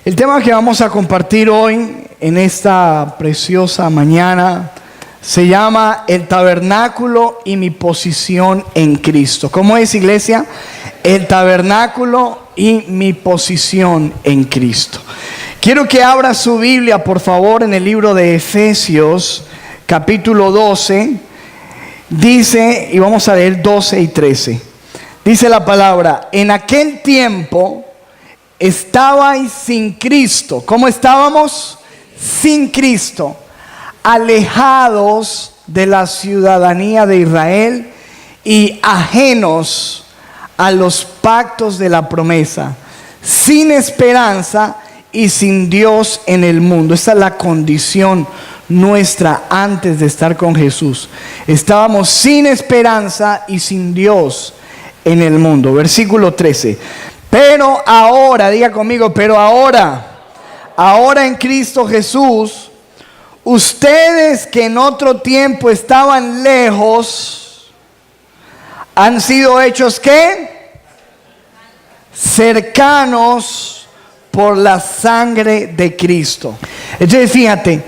El tema que vamos a compartir hoy en esta preciosa mañana se llama el tabernáculo y mi posición en Cristo. ¿Cómo es, iglesia? El tabernáculo y mi posición en Cristo. Quiero que abra su Biblia, por favor, en el libro de Efesios, capítulo 12. Dice, y vamos a leer 12 y 13. Dice la palabra: en aquel tiempo estabais sin Cristo. ¿Cómo estábamos? Sin Cristo, alejados de la ciudadanía de Israel y ajenos a los pactos de la promesa, sin esperanza y sin Dios en el mundo. Esa es la condición nuestra antes de estar con Jesús. Estábamos sin esperanza y sin Dios en el mundo. Versículo 13. Pero ahora, diga conmigo, pero ahora en Cristo Jesús, ustedes que en otro tiempo estaban lejos, han sido hechos ¿qué? Cercanos por la sangre de Cristo. Entonces fíjate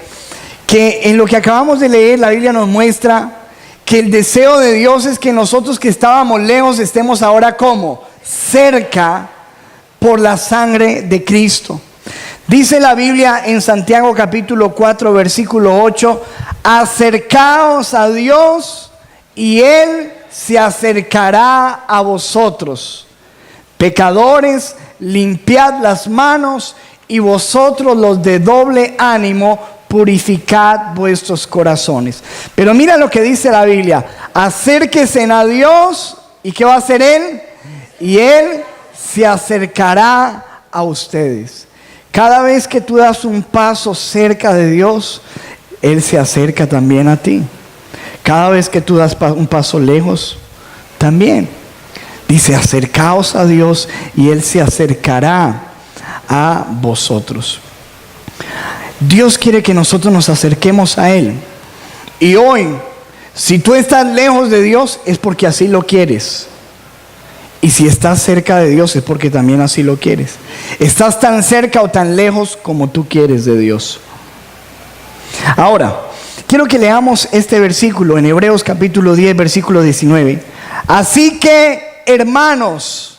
que en lo que acabamos de leer, la Biblia nos muestra que el deseo de Dios es que nosotros que estábamos lejos estemos ahora como cerca por la sangre de Cristo. Dice la Biblia en Santiago capítulo 4 versículo 8: acercaos a Dios y Él se acercará a vosotros. Pecadores, limpiad las manos, y vosotros los de doble ánimo, purificad vuestros corazones. Pero mira lo que dice la Biblia: acérquense a Dios, ¿y qué va a hacer Él? Y Él se acercará a ustedes. Cada vez que tú das un paso cerca de Dios, Él se acerca también a ti. Cada vez que tú das un paso lejos, también. Dice: acercaos a Dios y Él se acercará a vosotros. Dios quiere que nosotros nos acerquemos a Él. Y hoy, si tú estás lejos de Dios, es porque así lo quieres. Y si estás cerca de Dios, es porque también así lo quieres. Estás tan cerca o tan lejos como tú quieres de Dios. Ahora, quiero que leamos este versículo en Hebreos capítulo 10, versículo 19. Así que, hermanos,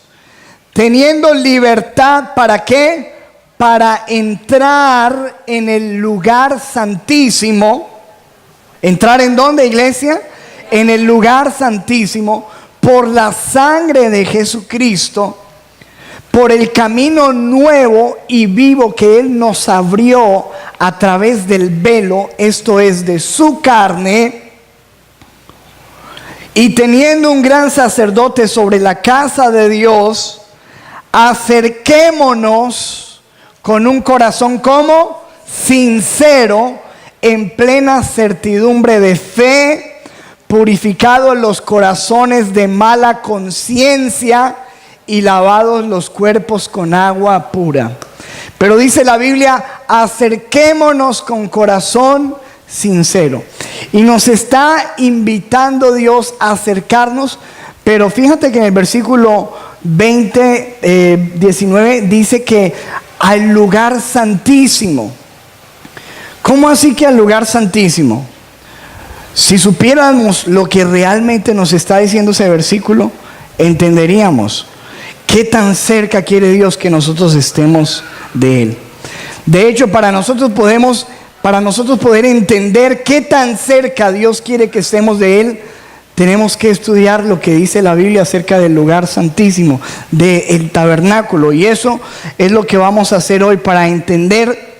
teniendo libertad, ¿para qué? Para entrar en el lugar santísimo. ¿Entrar en dónde, iglesia? En el lugar santísimo, por la sangre de Jesucristo, por el camino nuevo y vivo que Él nos abrió a través del velo, esto es, de su carne, y teniendo un gran sacerdote sobre la casa de Dios, acerquémonos con un corazón como sincero, en plena certidumbre de fe, purificados los corazones de mala conciencia y lavados los cuerpos con agua pura. Pero dice la Biblia: acerquémonos con corazón sincero. Y nos está invitando Dios a acercarnos. Pero fíjate que en el versículo 19 dice que al lugar santísimo. ¿Cómo así que al lugar santísimo? Si supiéramos lo que realmente nos está diciendo ese versículo, entenderíamos qué tan cerca quiere Dios que nosotros estemos de Él. De hecho, para nosotros poder entender qué tan cerca Dios quiere que estemos de Él, tenemos que estudiar lo que dice la Biblia acerca del lugar santísimo, del tabernáculo. Y eso es lo que vamos a hacer hoy para entender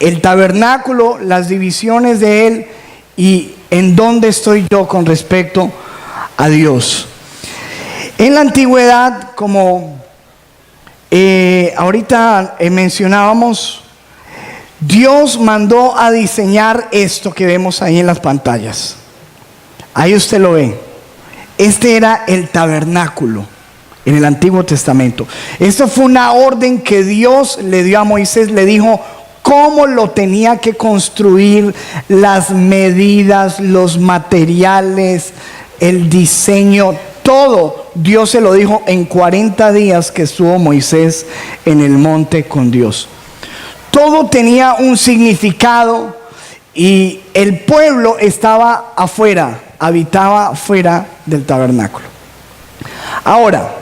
el tabernáculo, las divisiones de él y en dónde estoy yo con respecto a Dios. En la antigüedad, como ahorita mencionábamos, Dios mandó a diseñar esto que vemos ahí en las pantallas. Ahí usted lo ve. Este era el tabernáculo en el Antiguo Testamento. Esto fue una orden que Dios le dio a Moisés. Le dijo cómo lo tenía que construir, las medidas, los materiales, el diseño, todo. Dios se lo dijo en 40 días que estuvo Moisés en el monte con Dios. todo tenía un significado y el pueblo estaba afuera, habitaba fuera del tabernáculo. Ahora,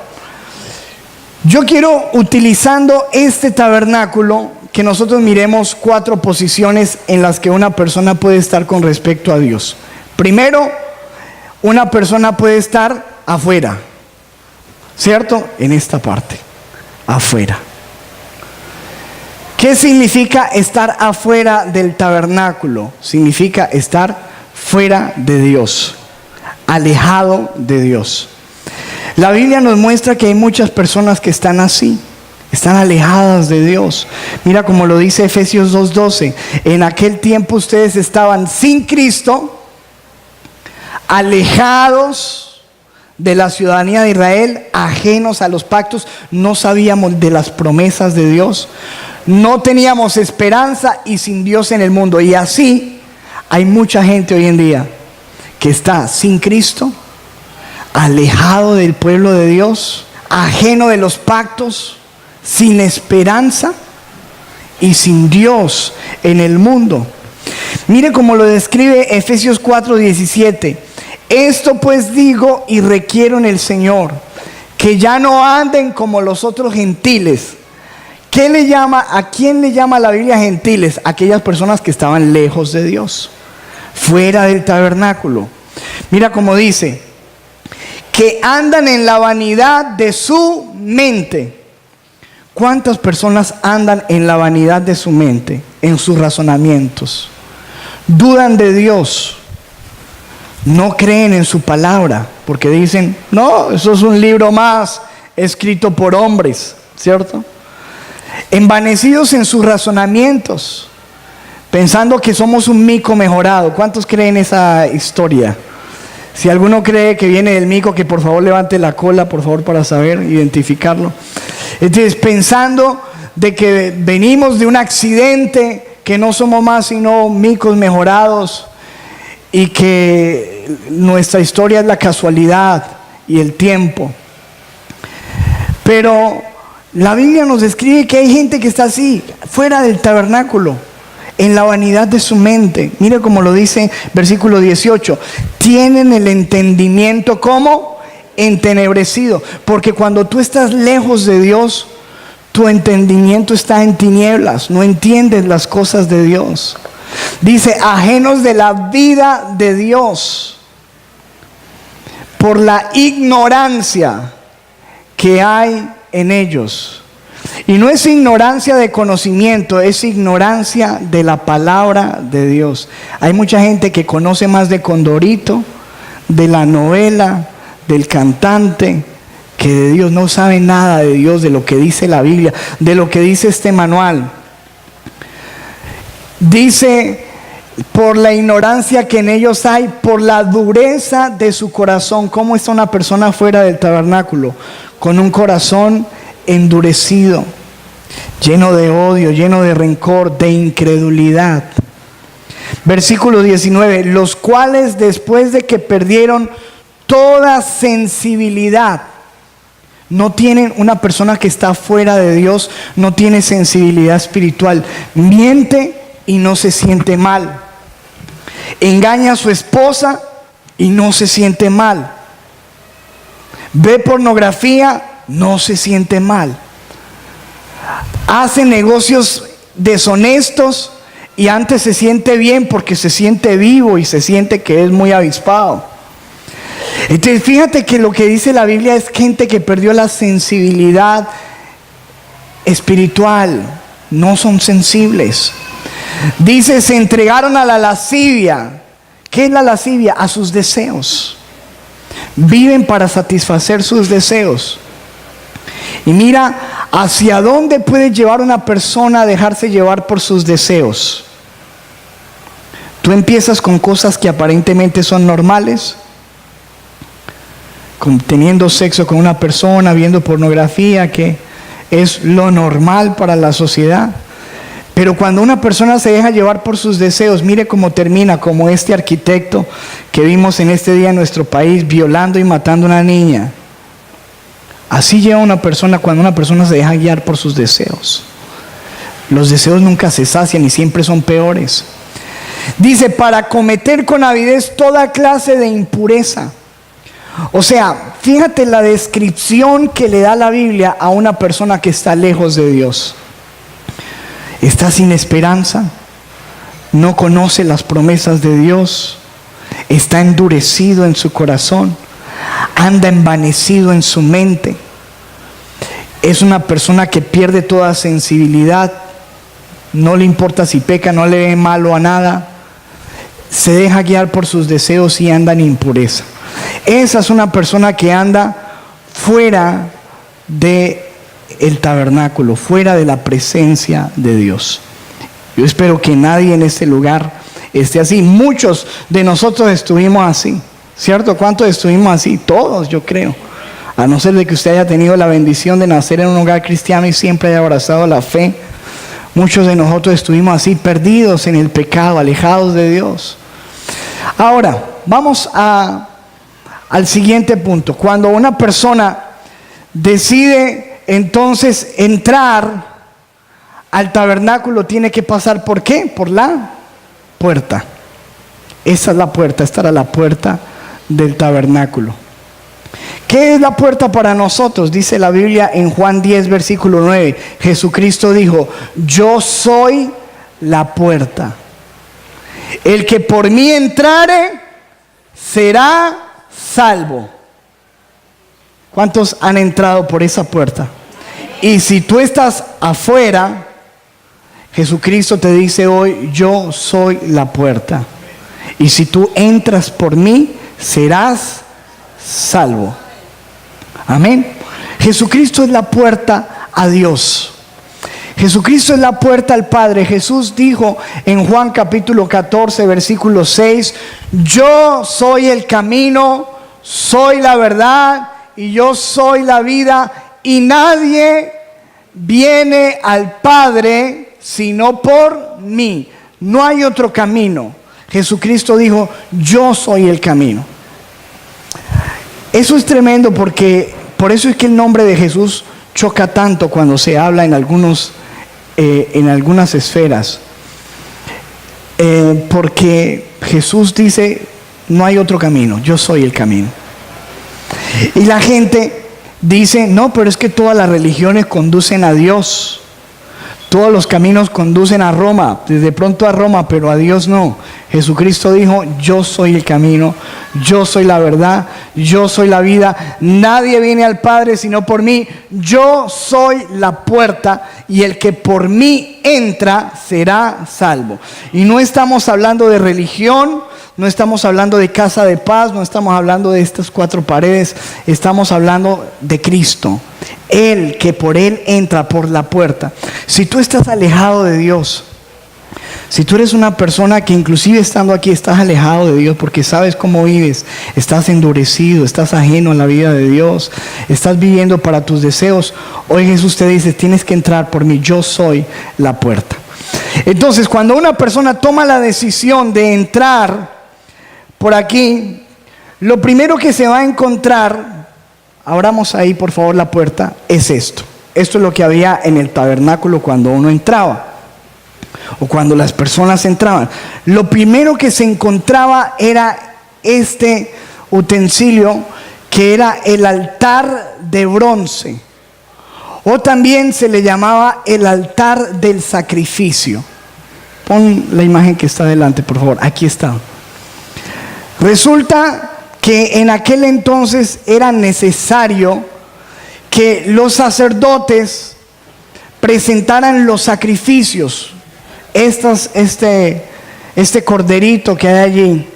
yo quiero, utilizando este tabernáculo, que nosotros miremos 4 posiciones en las que una persona puede estar con respecto a Dios. Primero, una persona puede estar afuera, ¿cierto? En esta parte, afuera. ¿Qué significa estar afuera del tabernáculo? Significa estar fuera de Dios, alejado de Dios. La Biblia nos muestra que hay muchas personas que están así, están alejadas de Dios. Mira como lo dice Efesios 2:12. En aquel tiempo ustedes estaban sin Cristo, alejados de la ciudadanía de Israel, ajenos a los pactos, no sabíamos de las promesas de Dios, no teníamos esperanza y sin Dios en el mundo. Y así hay mucha gente hoy en día que está sin Cristo, alejado del pueblo de Dios, ajeno de los pactos, sin esperanza y sin Dios en el mundo. Mire cómo lo describe Efesios 4:17. Esto pues digo y requiero en el Señor, que ya no anden como los otros gentiles. ¿A quién le llama la Biblia gentiles? Aquellas personas que estaban lejos de Dios, fuera del tabernáculo. Mira cómo dice, que andan en la vanidad de su mente. ¿Cuántas personas andan en la vanidad de su mente, en sus razonamientos? Dudan de Dios, no creen en su palabra, porque dicen, no, eso es un libro más escrito por hombres, ¿cierto? Envanecidos en sus razonamientos, pensando que somos un mico mejorado. ¿Cuántos creen esa historia? Si alguno cree que viene del mico, que por favor levante la cola, por favor, para saber identificarlo. Entonces, pensando de que venimos de un accidente, que no somos más sino micos mejorados, y que nuestra historia es la casualidad y el tiempo. Pero la Biblia nos describe que hay gente que está así, fuera del tabernáculo, en la vanidad de su mente. Mire cómo lo dice versículo 18. Tienen el entendimiento como entenebrecido, porque cuando tú estás lejos de Dios, tu entendimiento está en tinieblas, no entiendes las cosas de Dios. Dice, ajenos de la vida de Dios, por la ignorancia que hay en ellos. Y no es ignorancia de conocimiento, es ignorancia de la palabra de Dios. Hay mucha gente que conoce más de Condorito, de la novela, del cantante, que de Dios. No sabe nada de Dios, de lo que dice la Biblia, de lo que dice este manual. Dice, por la ignorancia que en ellos hay, por la dureza de su corazón. ¿Cómo está una persona fuera del tabernáculo? Con un corazón endurecido, lleno de odio, lleno de rencor, de incredulidad. Versículo 19, los cuales después de que perdieron toda sensibilidad, no tienen, una persona que está fuera de Dios no tiene sensibilidad espiritual, miente y no se siente mal, engaña a su esposa y no se siente mal, ve pornografía, no se siente mal, hace negocios deshonestos y antes se siente bien porque se siente vivo y se siente que es muy avispado. Entonces fíjate que lo que dice la Biblia es gente que perdió la sensibilidad espiritual, no son sensibles. Dice, se entregaron a la lascivia. ¿Qué es la lascivia? A sus deseos. Viven para satisfacer sus deseos. Y mira, ¿hacia dónde puede llevar una persona a dejarse llevar por sus deseos? Tú empiezas con cosas que aparentemente son normales, teniendo sexo con una persona, viendo pornografía, que es lo normal para la sociedad. Pero cuando una persona se deja llevar por sus deseos, mire cómo termina, como este arquitecto que vimos en este día en nuestro país, violando y matando a una niña. Así lleva una persona cuando una persona se deja guiar por sus deseos. Los deseos nunca se sacian y siempre son peores. Dice, para cometer con avidez toda clase de impureza. O sea, fíjate la descripción que le da la Biblia a una persona que está lejos de Dios. Está sin esperanza, no conoce las promesas de Dios, está endurecido en su corazón, anda envanecido en su mente. Es una persona que pierde toda sensibilidad, no le importa si peca, no le ve malo a nada, se deja guiar por sus deseos y anda en impureza. Esa es una persona que anda fuera del tabernáculo, fuera de la presencia de Dios. Yo espero que nadie en este lugar esté así. Muchos de nosotros estuvimos así, ¿cierto? ¿Cuántos estuvimos así? Todos, yo creo. A no ser de que usted haya tenido la bendición de nacer en un hogar cristiano y siempre haya abrazado la fe. Muchos de nosotros estuvimos así, perdidos en el pecado, alejados de Dios. Ahora, vamos al siguiente punto. Cuando una persona decide entonces entrar al tabernáculo, tiene que pasar ¿por qué? Por la puerta. Esa es la puerta, esta era la puerta del tabernáculo. ¿Qué es la puerta para nosotros? Dice la Biblia en Juan 10, versículo 9. Jesucristo dijo, yo soy la puerta. El que por mí entrare será salvo. ¿Cuántos han entrado por esa puerta? Y si tú estás afuera, Jesucristo te dice hoy, yo soy la puerta. Y si tú entras por mí, serás salvo. Amén. Jesucristo es la puerta a Dios. Jesucristo es la puerta al Padre. Jesús dijo en Juan capítulo 14, versículo 6, yo soy el camino, soy la verdad y yo soy la vida, y nadie viene al Padre sino por mí. No hay otro camino. Jesucristo dijo, yo soy el camino. Eso es tremendo, porque por eso es que el nombre de Jesús choca tanto cuando se habla en algunas esferas, porque Jesús dice, no hay otro camino, yo soy el camino. Y la gente dice, no, pero es que todas las religiones conducen a Dios, todos los caminos conducen a Roma, desde pronto a Roma, pero a Dios no. Jesucristo dijo, yo soy el camino, yo soy la verdad, yo soy la vida, nadie viene al Padre sino por mí, yo soy la puerta, y el que por mí entra será salvo. Y no estamos hablando de religión, no estamos hablando de casa de paz, no estamos hablando de estas cuatro paredes, estamos hablando de Cristo, Él que por Él entra por la puerta. Si tú estás alejado de Dios, si tú eres una persona que inclusive estando aquí estás alejado de Dios porque sabes cómo vives, estás endurecido, estás ajeno a la vida de Dios, estás viviendo para tus deseos, hoy Jesús te dice, tienes que entrar por mí, yo soy la puerta. Entonces, cuando una persona toma la decisión de entrar por aquí, lo primero que se va a encontrar, abramos ahí por favor la puerta, es esto. Esto es lo que había en el tabernáculo cuando uno entraba, o cuando las personas entraban. Lo primero que se encontraba era este utensilio, que era el altar de bronce, o también se le llamaba el altar del sacrificio. Pon la imagen que está delante, por favor. Aquí está. Resulta que en aquel entonces era necesario que los sacerdotes presentaran los sacrificios. Este corderito que hay allí.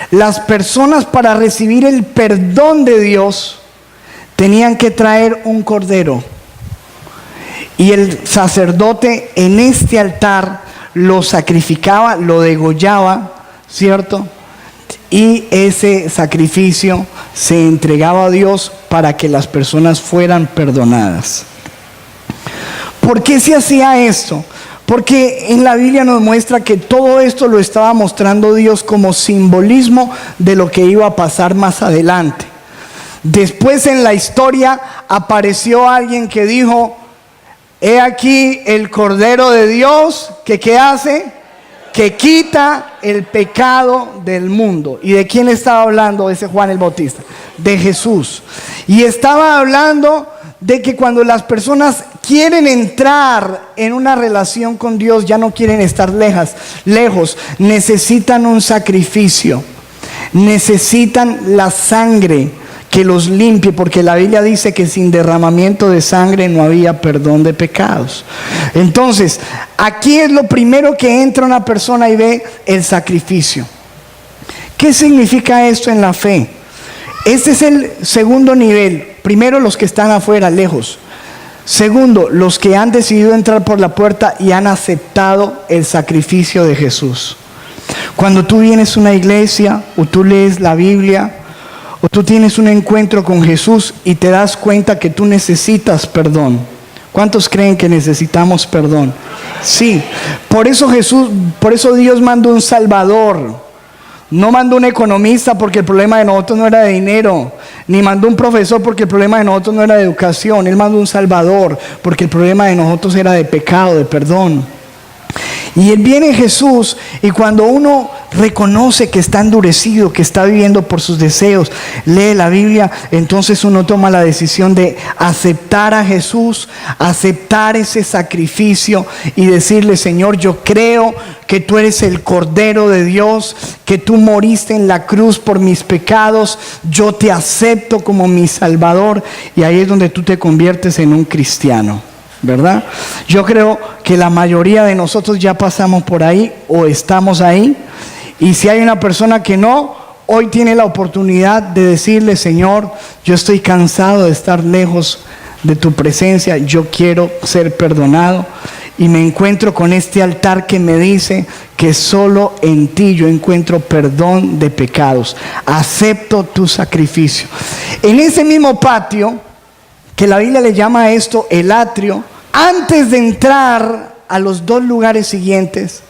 Las personas, para recibir el perdón de Dios, tenían que traer un cordero. Y el sacerdote en este altar lo sacrificaba, lo degollaba, ¿cierto? Y ese sacrificio se entregaba a Dios para que las personas fueran perdonadas. ¿Por qué se hacía esto? Porque en la Biblia nos muestra que todo esto lo estaba mostrando Dios como simbolismo de lo que iba a pasar más adelante. Después en la historia apareció alguien que dijo, He aquí el Cordero de Dios que ¿qué hace? Que quita el pecado del mundo. ¿Y de quién estaba hablando ese Juan el Bautista? De Jesús. Y estaba hablando de que cuando las personas quieren entrar en una relación con Dios, ya no quieren estar lejos, necesitan un sacrificio, necesitan la sangre que los limpie, porque la Biblia dice que sin derramamiento de sangre no había perdón de pecados. Entonces, aquí es lo primero que entra una persona y ve el sacrificio. ¿Qué significa esto en la fe? Este es el segundo nivel. Primero, los que están afuera, lejos. Segundo, los que han decidido entrar por la puerta y han aceptado el sacrificio de Jesús. Cuando tú vienes a una iglesia o tú lees la Biblia o tú tienes un encuentro con Jesús y te das cuenta que tú necesitas perdón. ¿Cuántos creen que necesitamos perdón? Sí. Por eso Dios mandó un Salvador. No mandó un economista porque el problema de nosotros no era de dinero, ni mandó un profesor porque el problema de nosotros no era de educación. Él mandó un Salvador porque el problema de nosotros era de pecado, de perdón. Y viene Jesús, y cuando uno reconoce que está endurecido, que está viviendo por sus deseos, lee la Biblia, entonces uno toma la decisión de aceptar a Jesús, aceptar ese sacrificio y decirle: Señor, yo creo que tú eres el Cordero de Dios, que tú moriste en la cruz por mis pecados, yo te acepto como mi Salvador. Y ahí es donde tú te conviertes en un cristiano, ¿verdad? Yo creo que la mayoría de nosotros ya pasamos por ahí o estamos ahí. Y si hay una persona que no, hoy tiene la oportunidad de decirle: Señor, yo estoy cansado de estar lejos de tu presencia, yo quiero ser perdonado. Y me encuentro con este altar que me dice que solo en ti yo encuentro perdón de pecados. Acepto tu sacrificio. En ese mismo patio, que la Biblia le llama a esto el atrio, antes de entrar a los dos lugares siguientes,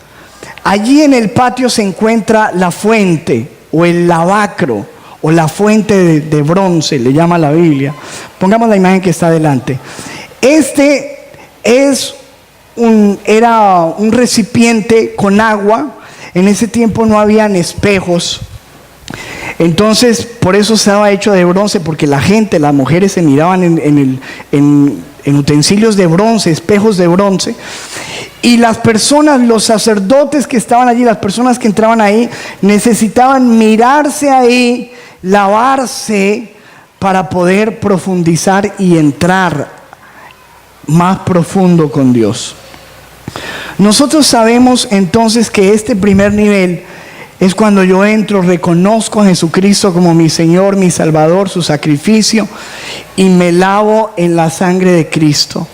allí en el patio se encuentra la fuente o el lavacro o la fuente de bronce, le llama la Biblia. Pongamos la imagen que está adelante. Este era un recipiente con agua. En ese tiempo no habían espejos. Entonces, por eso estaba hecho de bronce, porque la gente, las mujeres se miraban en utensilios de bronce, espejos de bronce. Y las personas, los sacerdotes que estaban allí, las personas que entraban ahí, necesitaban mirarse ahí, lavarse para poder profundizar y entrar más profundo con Dios. Nosotros sabemos entonces que este primer nivel es cuando yo entro, reconozco a Jesucristo como mi Señor, mi Salvador, su sacrificio, y me lavo en la sangre de Cristo.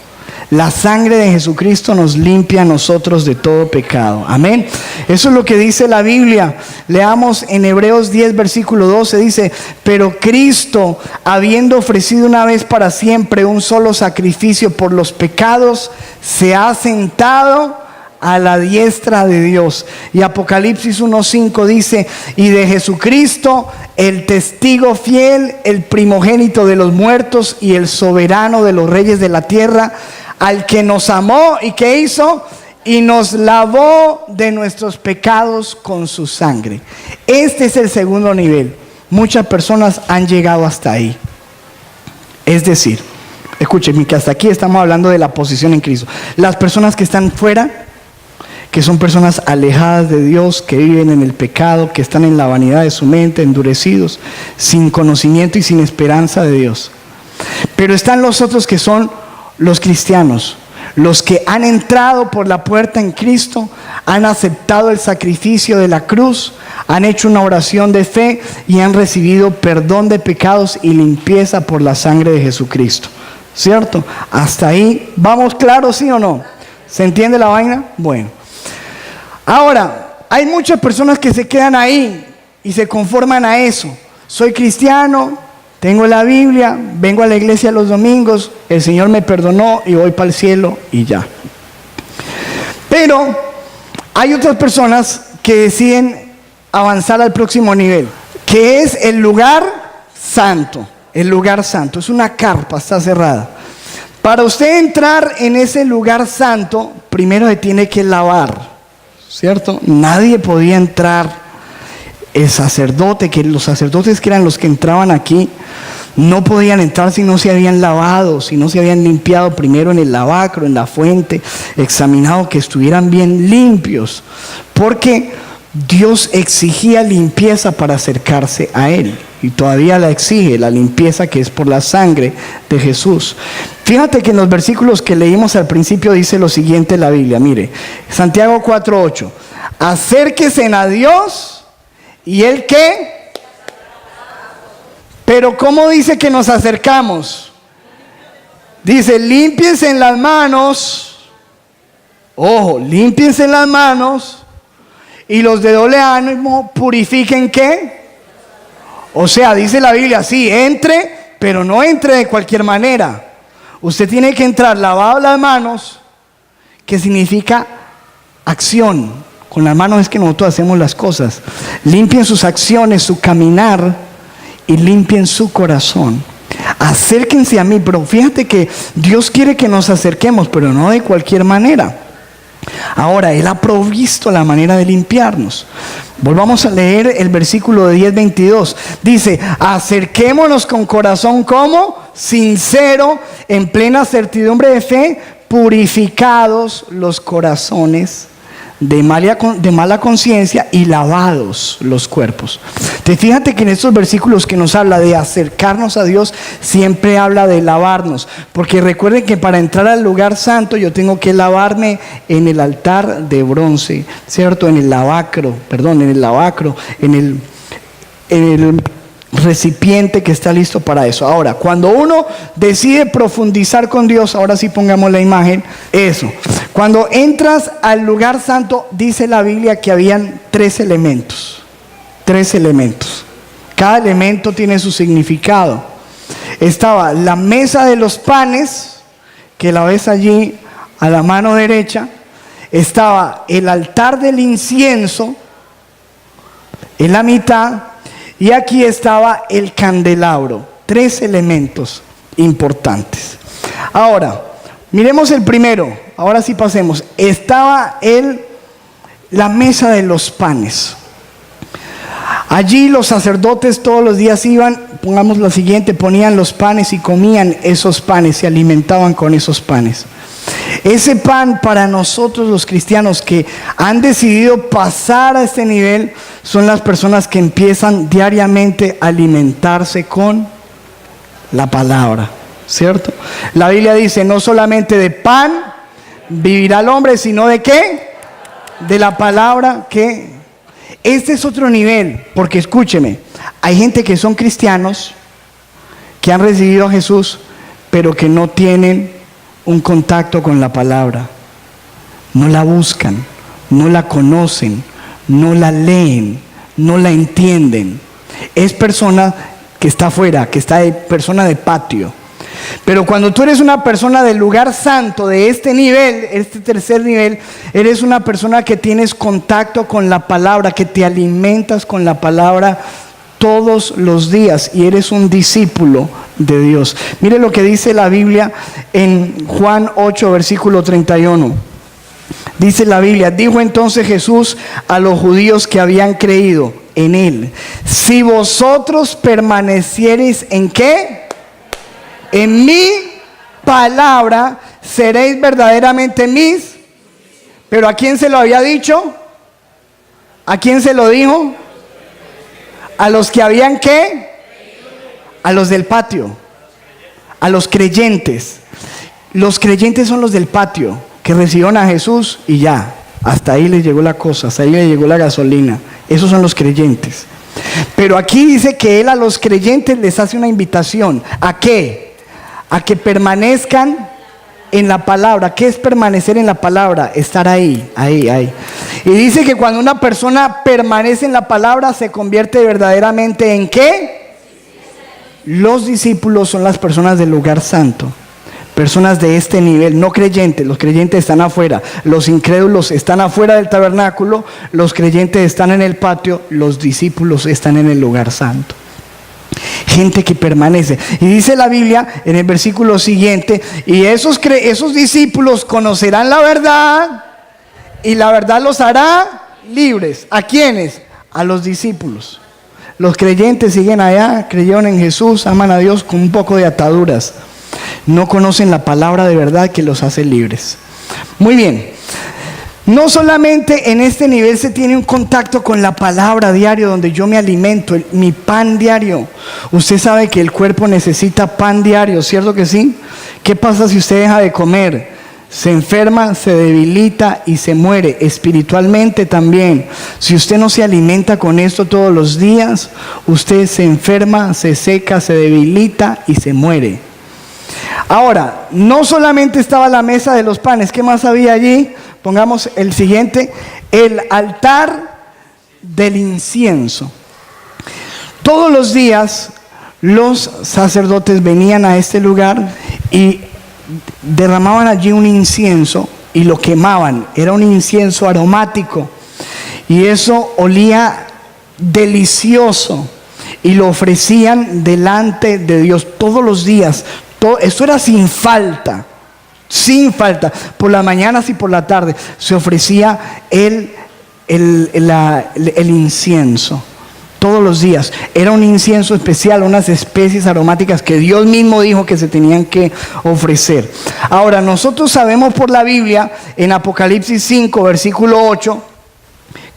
La sangre de Jesucristo nos limpia a nosotros de todo pecado. Amén. Eso es lo que dice la Biblia. Leamos en Hebreos 10, versículo 12. Dice: pero Cristo, habiendo ofrecido una vez para siempre un solo sacrificio por los pecados, se ha sentado a la diestra de Dios. Y Apocalipsis 1:5 dice: y de Jesucristo, el testigo fiel, el primogénito de los muertos y el soberano de los reyes de la tierra, al que nos amó y que hizo y nos lavó de nuestros pecados con su sangre. Este es el segundo nivel. Muchas personas han llegado hasta ahí. Es decir, escúchenme, que hasta aquí estamos hablando de la posición en Cristo. Las personas que están fuera, que son personas alejadas de Dios, que viven en el pecado, que están en la vanidad de su mente, endurecidos, sin conocimiento y sin esperanza de Dios. Pero están los otros que son los cristianos, los que han entrado por la puerta en Cristo, han aceptado el sacrificio de la cruz, han hecho una oración de fe y han recibido perdón de pecados y limpieza por la sangre de Jesucristo. ¿Cierto? Hasta ahí, ¿vamos claros, sí o no? ¿Se entiende la vaina? Bueno. Ahora, hay muchas personas que se quedan ahí y se conforman a eso. Soy cristiano, tengo la Biblia, vengo a la iglesia los domingos, el Señor me perdonó y voy para el cielo y ya. Pero hay otras personas que deciden avanzar al próximo nivel, que es el lugar santo. El lugar santo es una carpa, está cerrada. Para usted entrar en ese lugar santo, primero se tiene que lavar, ¿cierto? Nadie podía entrar. El sacerdote, que los sacerdotes que eran los que entraban aquí, no podían entrar si no se habían lavado, si no se habían limpiado primero en el lavacro, en la fuente, examinado que estuvieran bien limpios, porque Dios exigía limpieza para acercarse a Él, y todavía la exige, la limpieza que es por la sangre de Jesús. Fíjate que en los versículos que leímos al principio dice lo siguiente en la Biblia, mire, Santiago 4:8, acérquense a Dios, ¿y Él qué? Pero ¿cómo dice que nos acercamos? Dice, límpiense en las manos, ojo, límpiense en las manos, y los de doble ánimo purifiquen ¿qué? O sea, dice la Biblia, sí, entre, pero no entre de cualquier manera. Usted tiene que entrar lavado las manos, que significa acción. Con las manos es que nosotros hacemos las cosas. Limpien sus acciones, su caminar, y limpien su corazón. Acérquense a mí, pero fíjate que Dios quiere que nos acerquemos, pero no de cualquier manera. Ahora, Él ha provisto la manera de limpiarnos. Volvamos a leer el versículo de 10:22. Dice, acerquémonos con corazón como sincero, en plena certidumbre de fe, purificados los corazones de mala conciencia y lavados los cuerpos. Fíjate que en estos versículos que nos habla de acercarnos a Dios, siempre habla de lavarnos, porque recuerden que para entrar al lugar santo yo tengo que lavarme en el altar de bronce, ¿cierto? En el lavacro, en el recipiente que está listo para eso. Ahora, cuando uno decide profundizar con Dios, ahora sí pongamos la imagen, eso. Cuando entras al lugar santo, dice la Biblia que habían tres elementos. Cada elemento tiene su significado. Estaba la mesa de los panes, que la ves allí a la mano derecha. Estaba el altar del incienso en la mitad. Y aquí estaba el candelabro. Tres elementos importantes. Ahora, miremos el primero. Ahora sí pasemos. Estaba la mesa de los panes. Allí los sacerdotes todos los días iban, pongamos lo siguiente, ponían los panes y comían esos panes, se alimentaban con esos panes. Ese pan para nosotros los cristianos que han decidido pasar a este nivel son las personas que empiezan diariamente a alimentarse con la palabra, ¿cierto? La Biblia dice, no solamente de pan vivirá el hombre, sino de ¿qué? De la palabra que... Este es otro nivel, porque escúcheme, hay gente que son cristianos, que han recibido a Jesús, pero que no tienen un contacto con la palabra. No la buscan, no la conocen, no la leen, no la entienden. Es persona que está afuera, persona de patio. Pero cuando tú eres una persona del lugar santo, de este nivel, este tercer nivel, eres una persona que tienes contacto con la palabra, que te alimentas con la palabra todos los días y eres un discípulo de Dios. Mire lo que dice la Biblia en Juan 8, versículo 31. Dice la Biblia, dijo entonces Jesús a los judíos que habían creído en Él, si vosotros permaneciereis ¿en qué? En mi palabra, seréis verdaderamente mis. ¿Pero a quién se lo había dicho? ¿A quién se lo dijo? A los que habían ¿qué? A los del patio, a los creyentes. Los creyentes son los del patio, que recibieron a Jesús y ya, hasta ahí les llegó la cosa, hasta ahí les llegó la gasolina. Esos son los creyentes. Pero aquí dice que Él a los creyentes les hace una invitación. ¿A qué? A que permanezcan en la palabra. ¿Qué es permanecer en la palabra? Estar ahí. Y dice que cuando una persona permanece en la palabra, se convierte verdaderamente ¿en qué? Los discípulos son las personas del lugar santo. Personas de este nivel, no creyentes. Los creyentes están afuera. Los incrédulos están afuera del tabernáculo. Los creyentes están en el patio. Los discípulos están en el lugar santo. gente que permanece. Y dice la Biblia en el versículo siguiente, y esos discípulos conocerán la verdad, y la verdad los hará libres. ¿A quiénes? A los discípulos. Los creyentes siguen allá, creyeron en Jesús, aman a Dios con un poco de ataduras. No conocen la palabra de verdad que los hace libres. Muy bien. No solamente en este nivel se tiene un contacto con la palabra diario, donde yo me alimento, mi pan diario. Usted sabe que el cuerpo necesita pan diario, ¿cierto que sí? ¿Qué pasa si usted deja de comer? Se enferma, se debilita y se muere espiritualmente también. Si usted no se alimenta con esto todos los días, usted se enferma, se seca, se debilita y se muere. Ahora, no solamente estaba la mesa de los panes, ¿qué más había allí? Pongamos el siguiente, el altar del incienso. Todos los días los sacerdotes venían a este lugar y derramaban allí un incienso y lo quemaban. Era un incienso aromático y eso olía delicioso y lo ofrecían delante de Dios todos los días. Eso era sin falta, por las mañanas y por la tarde se ofrecía el incienso. Todos los días. Era un incienso especial, unas especies aromáticas que Dios mismo dijo que se tenían que ofrecer. Ahora, nosotros sabemos por la Biblia, en Apocalipsis 5, versículo 8,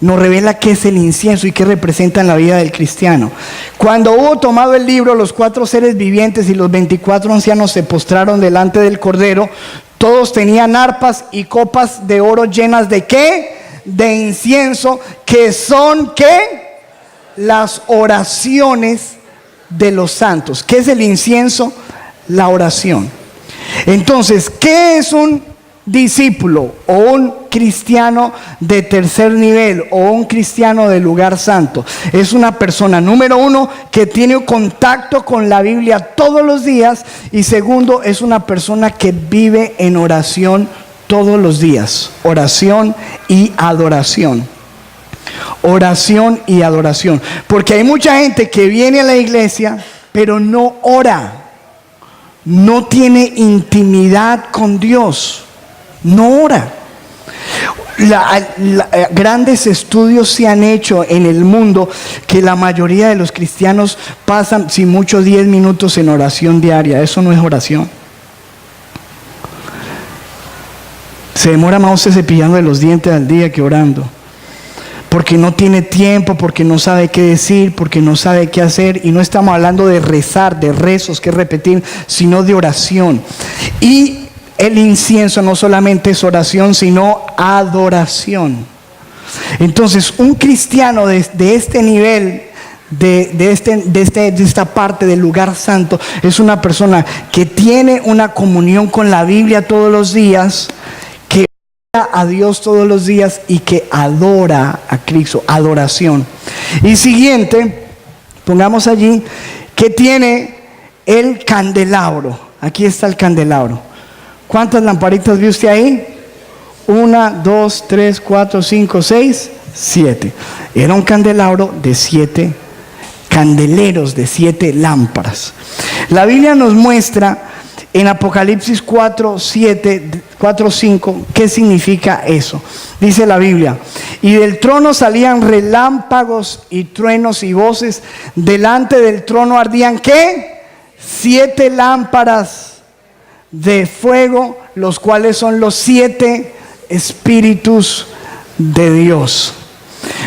nos revela qué es el incienso y qué representa en la vida del cristiano. Cuando hubo tomado el libro, los 4 seres vivientes y los 24 ancianos se postraron delante del Cordero. Todos tenían arpas y copas de oro llenas de ¿qué? De incienso, que son ¿qué? Las oraciones de los santos. ¿Qué es el incienso? La oración. Entonces, ¿qué es un discípulo o un cristiano de tercer nivel o un cristiano del lugar santo? Es una persona, número 1, que tiene contacto con la Biblia todos los días, y segundo, es una persona que vive en oración todos los días. Oración y adoración. Oración y adoración. Porque hay mucha gente que viene a la iglesia pero no ora, no tiene intimidad con Dios, no ora. Grandes estudios se han hecho en el mundo que la mayoría de los cristianos pasan, si mucho, 10 minutos en oración diaria. Eso no es oración. Se demora más usted cepillando los dientes al día que orando, porque no tiene tiempo, porque no sabe qué decir, porque no sabe qué hacer. Y no estamos hablando de rezar, de rezos que repetir, sino de oración. Y el incienso no solamente es oración, sino adoración. Entonces, un cristiano de este nivel, de esta parte del lugar santo, es una persona que tiene una comunión con la Biblia todos los días, que ora a Dios todos los días y que adora a Cristo. Adoración. Y siguiente, pongamos allí, que tiene el candelabro. Aquí está el candelabro. ¿Cuántas lamparitas vio usted ahí? 1, 2, 3, 4, 5, 6, 7. Era un candelabro de 7 candeleros, de 7 lámparas. La Biblia nos muestra en Apocalipsis 4, 5, ¿qué significa eso? Dice la Biblia: y del trono salían relámpagos y truenos y voces. Delante del trono ardían ¿qué? 7 lámparas de fuego, los cuales son los 7 espíritus de Dios.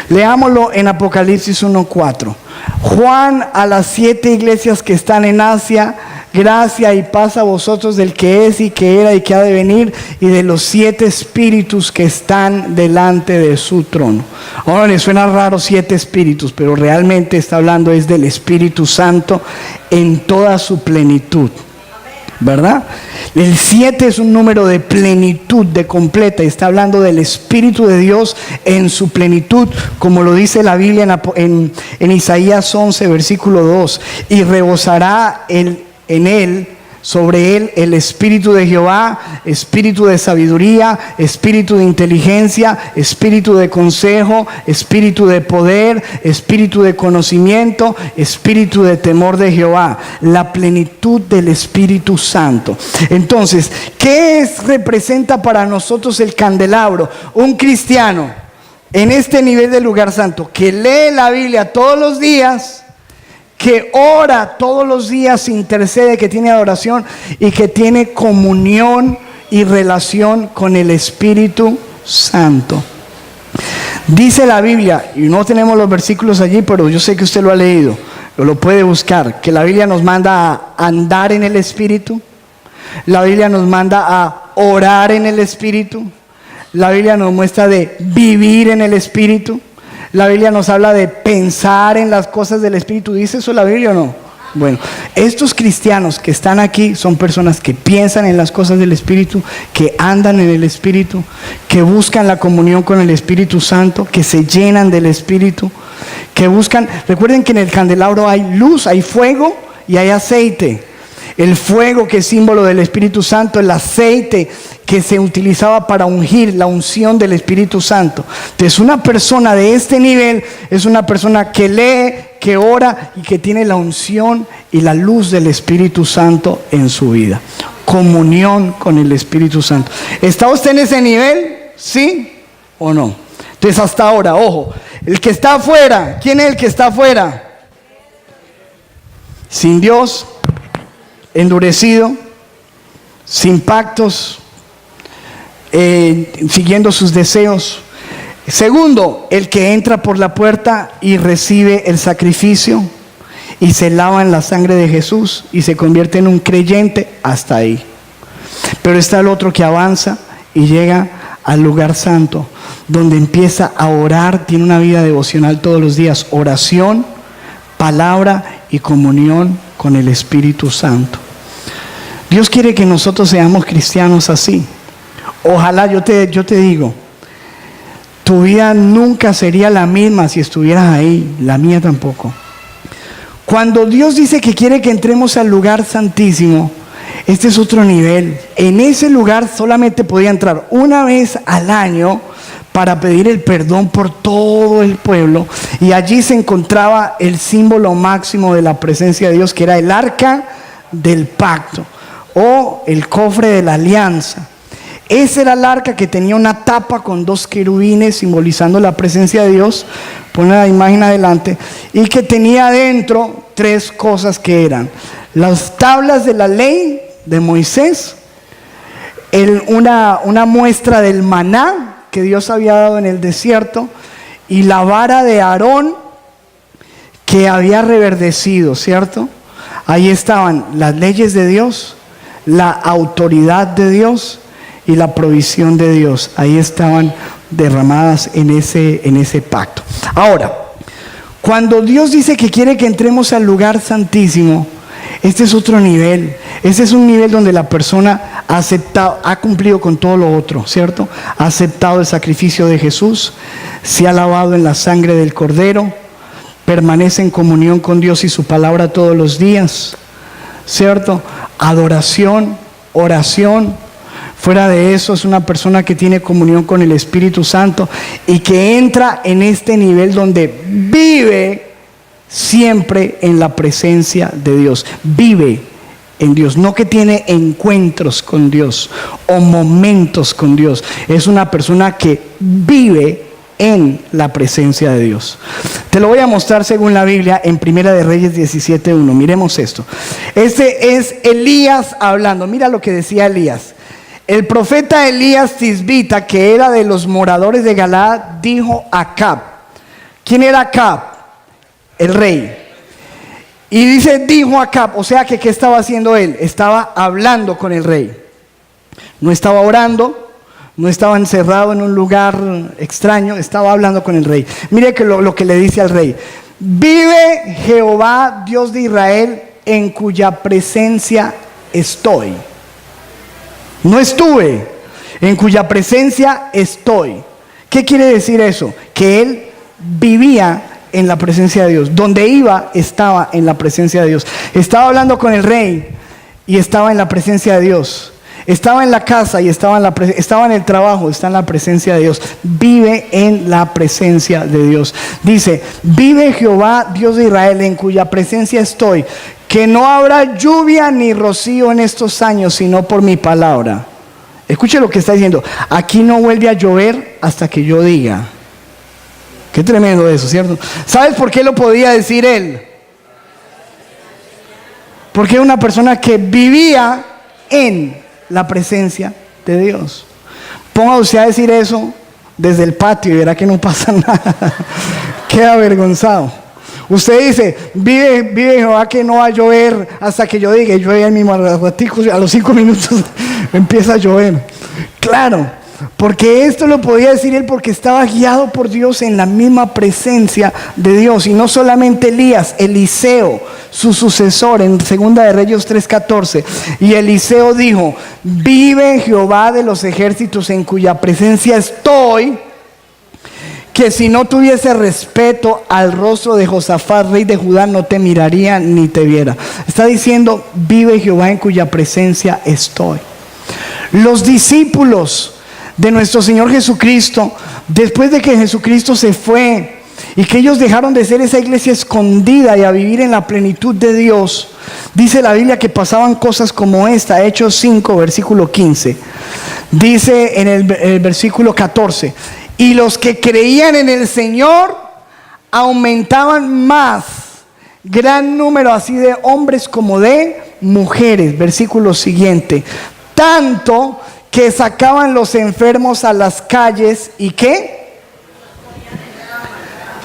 Leámoslo en Apocalipsis 1:4. Juan, a las 7 iglesias que están en Asia, gracia y paz a vosotros del que es y que era y que ha de venir, y de los 7 espíritus que están delante de su trono. Ahora le suena raro 7 espíritus, pero realmente está hablando es del Espíritu Santo en toda su plenitud, ¿verdad? El 7 es un número de plenitud, de completa, y está hablando del Espíritu de Dios en su plenitud, como lo dice la Biblia en Isaías 11, versículo 2. Y rebosará en él sobre él el espíritu de Jehová, espíritu de sabiduría, espíritu de inteligencia, espíritu de consejo, espíritu de poder, espíritu de conocimiento, espíritu de temor de Jehová, la plenitud del Espíritu Santo. Entonces, ¿qué representa para nosotros el candelabro? Un cristiano en este nivel del lugar santo, que lee la Biblia todos los días, que ora todos los días, intercede, que tiene adoración y que tiene comunión y relación con el Espíritu Santo. Dice la Biblia, y no tenemos los versículos allí, pero yo sé que usted lo ha leído, lo puede buscar, que la Biblia nos manda a andar en el Espíritu, la Biblia nos manda a orar en el Espíritu, la Biblia nos muestra de vivir en el Espíritu. La Biblia nos habla de pensar en las cosas del Espíritu. ¿Dice eso la Biblia o no? Bueno, estos cristianos que están aquí son personas que piensan en las cosas del Espíritu, que andan en el Espíritu, que buscan la comunión con el Espíritu Santo, que se llenan del Espíritu, que buscan. Recuerden que en el candelabro hay luz, hay fuego y hay aceite. El fuego, que es símbolo del Espíritu Santo, el aceite que se utilizaba para ungir, la unción del Espíritu Santo. Entonces, una persona de este nivel es una persona que lee, que ora y que tiene la unción y la luz del Espíritu Santo en su vida. Comunión con el Espíritu Santo. ¿Está usted en ese nivel? ¿Sí o no? Entonces, hasta ahora, ojo, el que está afuera, ¿quién es el que está afuera? Sin Dios, endurecido, sin pactos, siguiendo sus deseos. Segundo, el que entra por la puerta y recibe el sacrificio y se lava en la sangre de Jesús y se convierte en un creyente, hasta ahí. Pero está el otro que avanza y llega al lugar santo, donde empieza a orar, tiene una vida devocional todos los días, oración, palabra y comunión con el Espíritu Santo. Dios quiere que nosotros seamos cristianos así. Ojalá, yo te digo, tu vida nunca sería la misma si estuvieras ahí, la mía tampoco. Cuando Dios dice que quiere que entremos al lugar santísimo, este es otro nivel. En ese lugar solamente podía entrar una vez al año para pedir el perdón por todo el pueblo, y allí se encontraba el símbolo máximo de la presencia de Dios, que era el arca del pacto o el cofre de la alianza. Ese era el arca, que tenía una tapa con dos querubines simbolizando la presencia de Dios. Pone la imagen adelante. Y que tenía adentro tres cosas, que eran las tablas de la ley de Moisés, una muestra del maná que Dios había dado en el desierto, y la vara de Aarón que había reverdecido, ¿cierto? Ahí estaban las leyes de Dios, la autoridad de Dios y la provisión de Dios. Ahí estaban derramadas en ese pacto. Ahora, cuando Dios dice que quiere que entremos al lugar santísimo, este es otro nivel. Ese es un nivel donde la persona ha aceptado, ha cumplido con todo lo otro, ¿cierto? Ha aceptado el sacrificio de Jesús, se ha lavado en la sangre del Cordero, permanece en comunión con Dios y su palabra todos los días, ¿cierto? Adoración, oración. Fuera de eso, es una persona que tiene comunión con el Espíritu Santo y que entra en este nivel donde vive siempre en la presencia de Dios. Vive en Dios, no que tiene encuentros con Dios o momentos con Dios. Es una persona que vive en la presencia de Dios. Te lo voy a mostrar según la Biblia en Primera de Reyes 17:1. Miremos esto. Este es Elías hablando. Mira lo que decía Elías. El profeta Elías Tisbita, que era de los moradores de Galaad, dijo a Acab. ¿Quién era Acab? El rey. Y dice, dijo Acab, o sea que ¿qué estaba haciendo él? Estaba hablando con el rey. No estaba orando, no estaba encerrado en un lugar extraño, estaba hablando con el rey. Mire que lo que le dice al rey: vive Jehová, Dios de Israel, en cuya presencia estoy. No estuve, en cuya presencia estoy. ¿Qué quiere decir eso? Que él vivía en la presencia de Dios. Donde iba, estaba en la presencia de Dios. Estaba hablando con el rey y estaba en la presencia de Dios. Estaba en la casa y estaba en el trabajo, está en la presencia de Dios. Vive en la presencia de Dios. Dice, vive Jehová, Dios de Israel, en cuya presencia estoy, que no habrá lluvia ni rocío en estos años, sino por mi palabra. Escuche lo que está diciendo. Aquí no vuelve a llover hasta que yo diga. Qué tremendo eso, ¿cierto? ¿Sabes por qué lo podía decir él? Porque era una persona que vivía en la presencia de Dios. Ponga usted a decir eso desde el patio y verá que no pasa nada. Queda avergonzado. Usted dice, vive Jehová que no va a llover hasta que yo diga. Y llueve al mismo ratico, a los 5 minutos empieza a llover. Claro, porque esto lo podía decir él porque estaba guiado por Dios en la misma presencia de Dios. Y no solamente Elías, Eliseo, su sucesor en 2 de Reyes 3:14. Y Eliseo dijo, vive Jehová de los ejércitos en cuya presencia estoy, que si no tuviese respeto al rostro de Josafat, rey de Judá, no te miraría ni te viera. Está diciendo, vive Jehová en cuya presencia estoy. Los discípulos de nuestro Señor Jesucristo, después de que Jesucristo se fue y que ellos dejaron de ser esa iglesia escondida y a vivir en la plenitud de Dios, dice la Biblia que pasaban cosas como esta. Hechos 5 versículo 15 dice en el versículo 14, y los que creían en el Señor aumentaban más, gran número así de hombres como de mujeres. Versículo siguiente, tanto que sacaban los enfermos a las calles y ¿qué?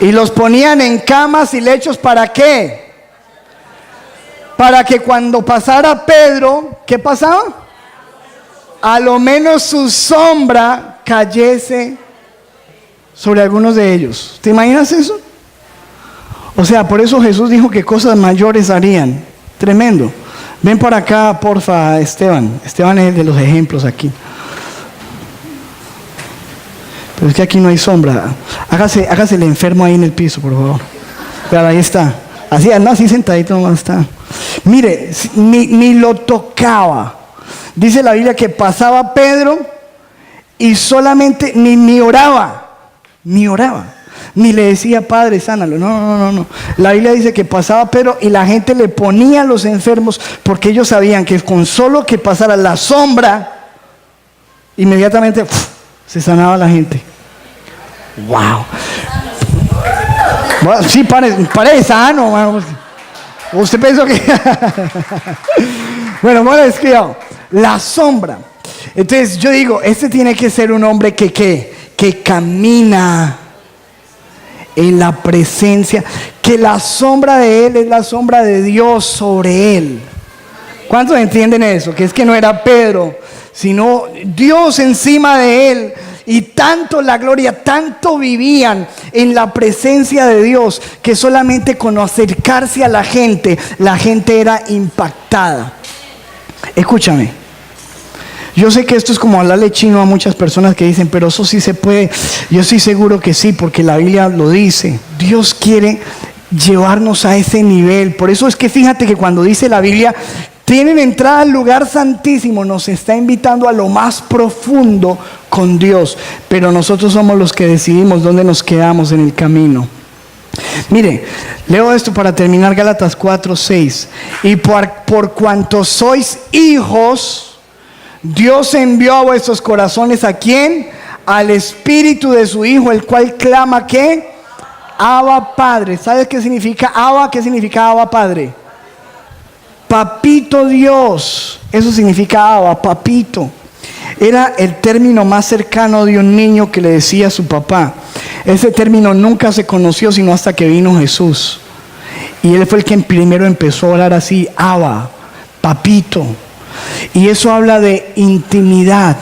Y los ponían en camas y lechos. ¿Para qué? Para que cuando pasara Pedro, ¿qué pasaba? A lo menos su sombra cayese sobre algunos de ellos. ¿Te imaginas eso? O sea, por eso Jesús dijo que cosas mayores harían. Tremendo. Ven para acá, porfa, Esteban. Esteban es el de los ejemplos aquí. Pero es que aquí no hay sombra. Hágase el enfermo ahí en el piso, por favor. Claro, ahí está. Así, no, así sentadito nomás está. Mire, ni lo tocaba. Dice la Biblia que pasaba Pedro y solamente ni oraba. Ni le decía, Padre, sánalo. No. La Biblia dice que pasaba Pedro y la gente le ponía a los enfermos porque ellos sabían que con solo que pasara la sombra, inmediatamente se sanaba la gente. Wow. Bueno, sí, pare sano, man. Usted pensó que bueno, escribió la sombra. Entonces yo digo, este tiene que ser un hombre que camina en la presencia, que la sombra de él es la sombra de Dios sobre él. ¿Cuántos entienden eso? Que es que no era Pedro, sino Dios encima de él. Y tanto la gloria, tanto vivían en la presencia de Dios, que solamente con acercarse a la gente era impactada. Escúchame. Yo sé que esto es como hablarle chino a muchas personas que dicen, pero eso sí se puede. Yo estoy seguro que sí, porque la Biblia lo dice. Dios quiere llevarnos a ese nivel. Por eso es que fíjate que cuando dice la Biblia, tienen entrada al lugar santísimo, nos está invitando a lo más profundo con Dios. Pero nosotros somos los que decidimos dónde nos quedamos en el camino. Mire, leo esto para terminar, Gálatas 4:6. Y por cuanto sois hijos, Dios envió a vuestros corazones ¿a quién? Al Espíritu de su Hijo, el cual clama ¿qué? Abba Padre. ¿Sabes qué significa Abba? ¿Qué significa Abba Padre? Papito Dios. Eso significa Abba, papito. Era el término más cercano de un niño que le decía a su papá. Ese término nunca se conoció sino hasta que vino Jesús. Y él fue el que primero empezó a hablar así, Abba, papito. Y eso habla de intimidad.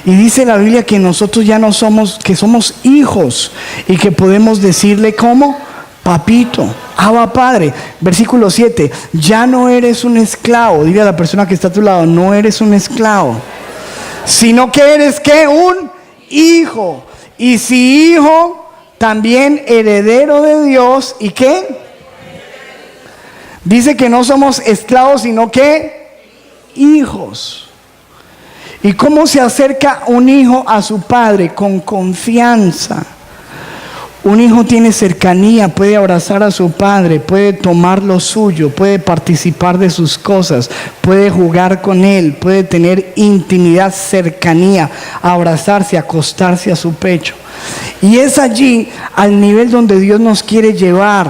Y dice la Biblia que nosotros ya no somos, que somos hijos y que podemos decirle como papito, Abba Padre. Versículo 7, ya no eres un esclavo. Dile a la persona que está a tu lado, no eres un esclavo, sino que eres ¿qué? Un hijo. Y si hijo, también heredero de Dios. ¿Y qué? Dice que no somos esclavos, sino que hijos. ¿Y cómo se acerca un hijo a su padre? Con confianza. Un hijo tiene cercanía, puede abrazar a su padre, puede tomar lo suyo, puede participar de sus cosas, puede jugar con él, puede tener intimidad, cercanía, abrazarse, acostarse a su pecho. Y es allí al nivel donde Dios nos quiere llevar,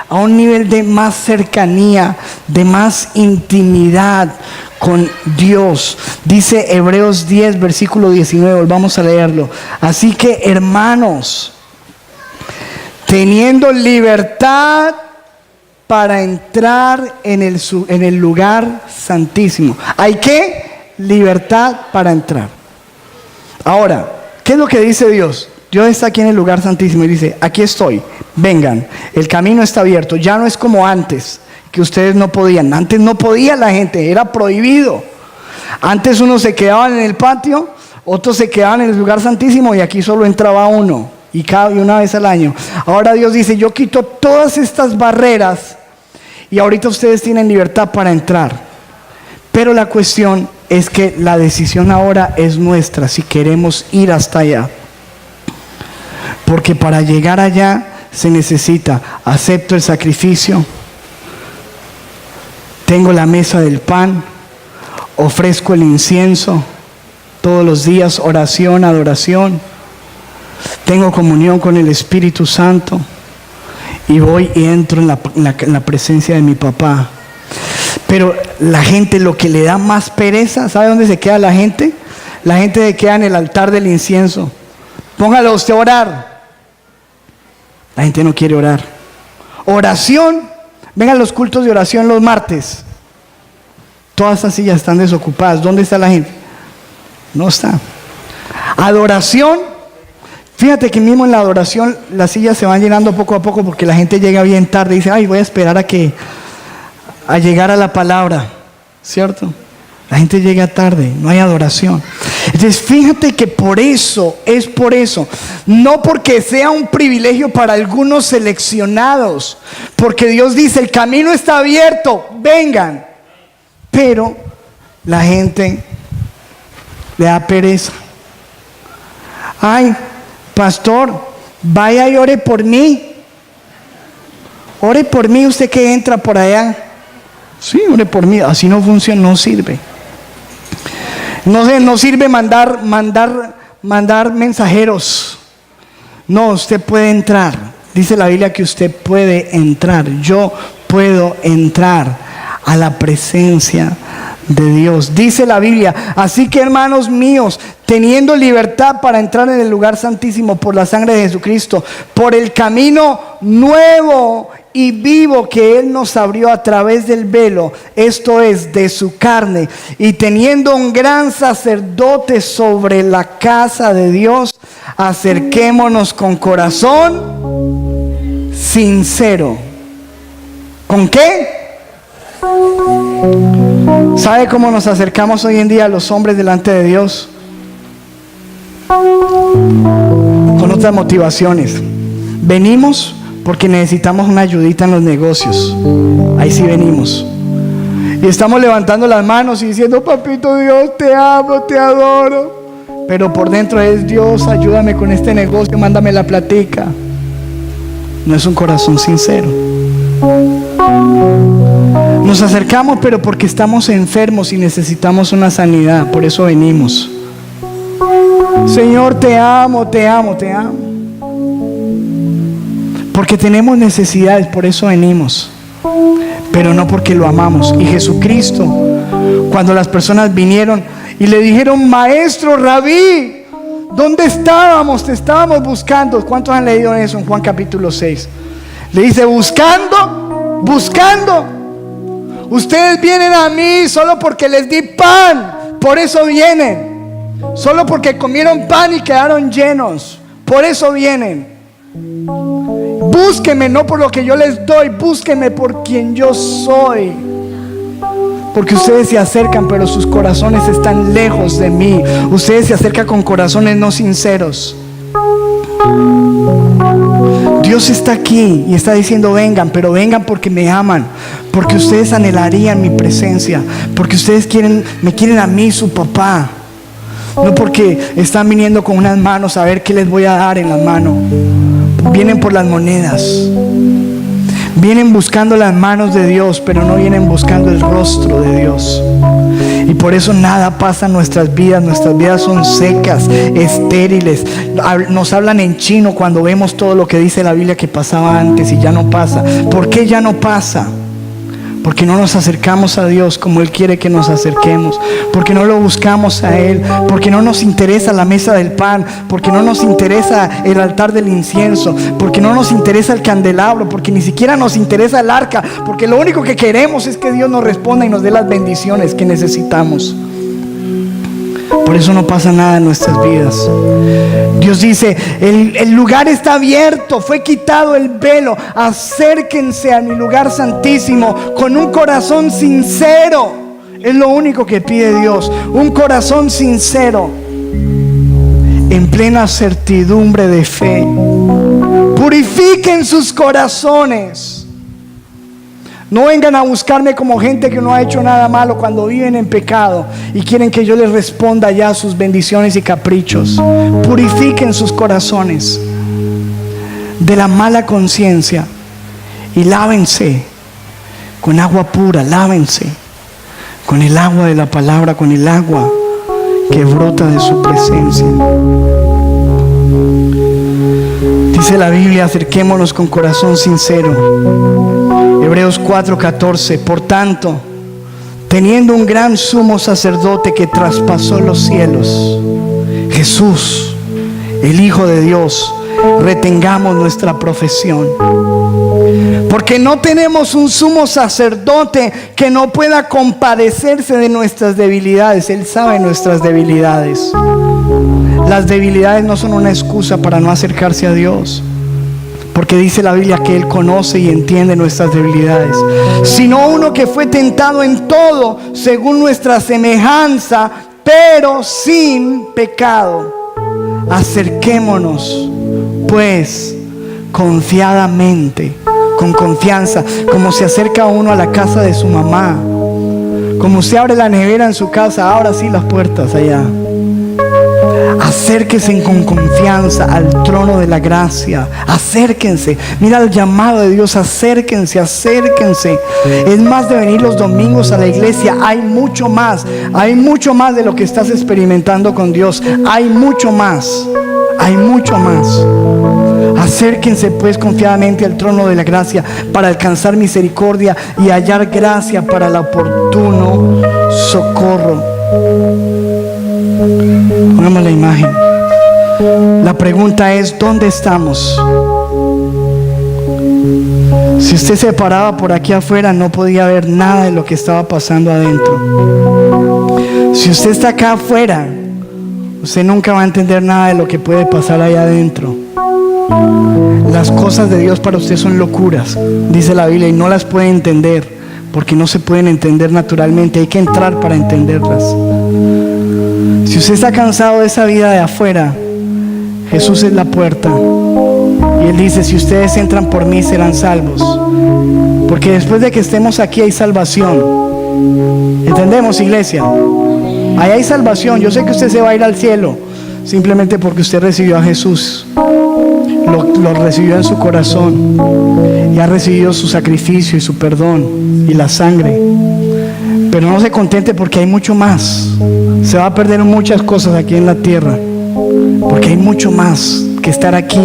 a un nivel de más cercanía, de más intimidad con Dios. Dice Hebreos 10, versículo 19, volvamos a leerlo. Así que, hermanos, teniendo libertad para entrar en el lugar santísimo. ¿Hay qué? Libertad para entrar. Ahora, ¿qué es lo que dice Dios? Dios está aquí en el lugar santísimo y dice, aquí estoy, vengan, el camino está abierto. Ya no es como antes, que ustedes no podían. Antes no podía la gente, era prohibido. Antes unos se quedaban en el patio, otros se quedaban en el lugar santísimo y aquí solo entraba uno. Y una vez al año. Ahora Dios dice, yo quito todas estas barreras y ahorita ustedes tienen libertad para entrar. Pero la cuestión es que la decisión ahora es nuestra, si queremos ir hasta allá. Porque para llegar allá se necesita, acepto el sacrificio, tengo la mesa del pan, ofrezco el incienso, todos los días oración, adoración. Tengo comunión con el Espíritu Santo y voy y entro en la presencia de mi papá. Pero la gente, lo que le da más pereza, ¿sabe dónde se queda la gente? La gente se queda en el altar del incienso. Póngalo usted a orar. La gente no quiere orar. Oración, vengan los cultos de oración los martes. Todas esas sillas están desocupadas. ¿Dónde está la gente? No está. Adoración. Fíjate que mismo en la adoración las sillas se van llenando poco a poco porque la gente llega bien tarde y dice, ay, voy a esperar a llegar a la palabra, ¿cierto? La gente llega tarde, no hay adoración. Entonces fíjate que es por eso, no porque sea un privilegio para algunos seleccionados, porque Dios dice, el camino está abierto, vengan. Pero la gente le da pereza. Ay, pastor, vaya y ore por mí. Ore por mí, usted que entra por allá. Sí, ore por mí. Así no funciona, no sirve. No sirve mandar mensajeros. No, usted puede entrar. Dice la Biblia que usted puede entrar. Yo puedo entrar a la presencia de Dios. Dice la Biblia, así que hermanos míos, teniendo libertad para entrar en el lugar santísimo por la sangre de Jesucristo, por el camino nuevo y vivo que Él nos abrió a través del velo, esto es, de su carne, y teniendo un gran sacerdote sobre la casa de Dios, acerquémonos con corazón sincero. ¿Con qué? ¿Sabe cómo nos acercamos hoy en día a los hombres delante de Dios? Con otras motivaciones. Venimos porque necesitamos una ayudita en los negocios. Ahí sí venimos. Y estamos levantando las manos y diciendo, papito Dios, te amo, te adoro. Pero por dentro es, Dios, ayúdame con este negocio, mándame la platica. No es un corazón sincero. Nos acercamos pero porque estamos enfermos y necesitamos una sanidad. Por eso venimos. Señor, te amo, te amo, te amo. Porque tenemos necesidades, por eso venimos. Pero no porque lo amamos. Y Jesucristo, cuando las personas vinieron y le dijeron, maestro, rabí, ¿dónde estábamos? Te estábamos buscando. ¿Cuántos han leído eso en Juan capítulo 6? Le dice, buscando. Ustedes vienen a mí solo porque les di pan. Por eso vienen. Solo porque comieron pan y quedaron llenos. Por eso vienen. Búsquenme no por lo que yo les doy, búsquenme por quien yo soy. Porque ustedes se acercan, pero sus corazones están lejos de mí. Ustedes se acercan con corazones no sinceros. Dios está aquí y está diciendo vengan, pero vengan porque me aman, porque ustedes anhelarían mi presencia, porque ustedes me quieren a mí, su papá. No porque están viniendo con unas manos a ver qué les voy a dar en las manos. Vienen por las monedas. Vienen buscando las manos de Dios, pero no vienen buscando el rostro de Dios. Y por eso nada pasa en nuestras vidas. Nuestras vidas son secas, estériles. Nos hablan en chino cuando vemos todo lo que dice la Biblia que pasaba antes y ya no pasa. ¿Por qué ya no pasa? Porque no nos acercamos a Dios como Él quiere que nos acerquemos, porque no lo buscamos a Él, porque no nos interesa la mesa del pan, porque no nos interesa el altar del incienso, porque no nos interesa el candelabro, porque ni siquiera nos interesa el arca, porque lo único que queremos es que Dios nos responda y nos dé las bendiciones que necesitamos. Por eso no pasa nada en nuestras vidas. Dios dice, el lugar está abierto, fue quitado el velo. Acérquense a mi lugar santísimo con un corazón sincero. Es lo único que pide Dios, un corazón sincero, en plena certidumbre de fe. Purifiquen sus corazones. No vengan a buscarme como gente que no ha hecho nada malo cuando viven en pecado y quieren que yo les responda ya sus bendiciones y caprichos. Purifiquen sus corazones de la mala conciencia y lávense con agua pura, lávense con el agua de la palabra, con el agua que brota de su presencia. Dice la Biblia, acerquémonos con corazón sincero. Hebreos 4:14. Por tanto, teniendo un gran sumo sacerdote que traspasó los cielos, Jesús, el Hijo de Dios, retengamos nuestra profesión. Porque no tenemos un sumo sacerdote que no pueda compadecerse de nuestras debilidades. Él sabe nuestras debilidades. Las debilidades no son una excusa para no acercarse a Dios, porque dice la Biblia que Él conoce y entiende nuestras debilidades. Sino uno que fue tentado en todo según nuestra semejanza, pero sin pecado. Acerquémonos pues confiadamente, con confianza, como se acerca uno a la casa de su mamá, como se abre la nevera en su casa, ahora sí las puertas allá. Acérquense con confianza al trono de la gracia. Acérquense. Mira el llamado de Dios. Acérquense, acérquense. Es más de venir los domingos a la iglesia. Hay mucho más. Hay mucho más de lo que estás experimentando con Dios. Hay mucho más. Hay mucho más. Acérquense pues confiadamente al trono de la gracia para alcanzar misericordia y hallar gracia para el oportuno socorro. Pongamos la imagen. La pregunta es, ¿dónde estamos? Si usted se paraba por aquí afuera, no podía ver nada de lo que estaba pasando adentro. Si usted está acá afuera, usted nunca va a entender nada de lo que puede pasar allá adentro. Las cosas de Dios para usted son locuras, dice la Biblia, y no las puede entender porque no se pueden entender naturalmente. Hay que entrar para entenderlas. Si usted está cansado de esa vida de afuera, Jesús es la puerta. Y Él dice, si ustedes entran por mí serán salvos. Porque después de que estemos aquí hay salvación. ¿Entendemos, iglesia? Ahí hay salvación. Yo sé que usted se va a ir al cielo simplemente porque usted recibió a Jesús. Lo recibió en su corazón y ha recibido su sacrificio y su perdón y la sangre. Pero no se contente porque hay mucho más. Se va a perder muchas cosas aquí en la tierra, porque hay mucho más que estar aquí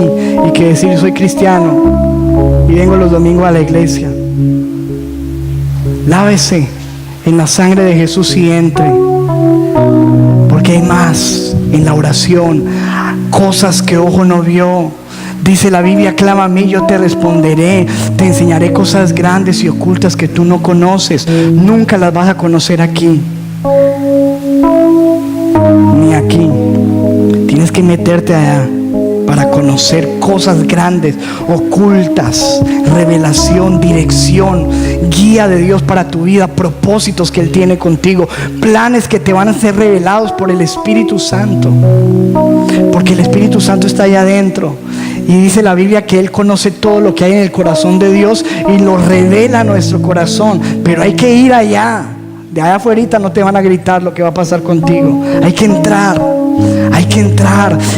y que decir soy cristiano y vengo los domingos a la iglesia. Lávese en la sangre de Jesús y entre, porque hay más en la oración, cosas que ojo no vio. Dice la Biblia, clama a mí, yo te responderé, te enseñaré cosas grandes y ocultas que tú no conoces. Nunca las vas a conocer aquí, ni aquí. Tienes que meterte allá para conocer cosas grandes, ocultas, revelación, dirección, guía de Dios para tu vida, propósitos que Él tiene contigo, planes que te van a ser revelados por el Espíritu Santo, porque el Espíritu Santo está allá adentro Y dice la Biblia que Él conoce todo lo que hay en el corazón de Dios y lo revela a nuestro corazón. Pero hay que ir allá. De allá afuera no te van a gritar lo que va a pasar contigo. Hay que entrar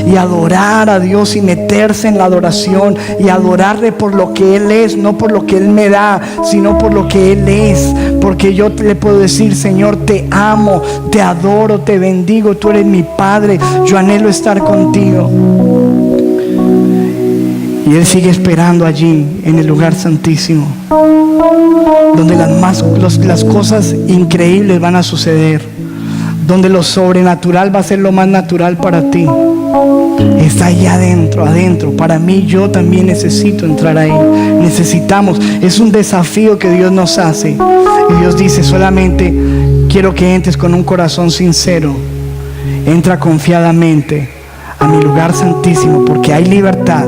y adorar a Dios y meterse en la adoración y adorarle por lo que Él es, no por lo que Él me da, sino por lo que Él es. Porque yo le puedo decir: Señor, te amo, te adoro, te bendigo, tú eres mi Padre, yo anhelo estar contigo. Y Él sigue esperando allí en el lugar santísimo, donde las cosas increíbles van a suceder, donde lo sobrenatural va a ser lo más natural para ti. Está ahí adentro. Para mí, yo también necesito entrar ahí. Necesitamos. Es un desafío que Dios nos hace. Y Dios dice: solamente quiero que entres con un corazón sincero. Entra confiadamente a mi lugar santísimo, porque hay libertad.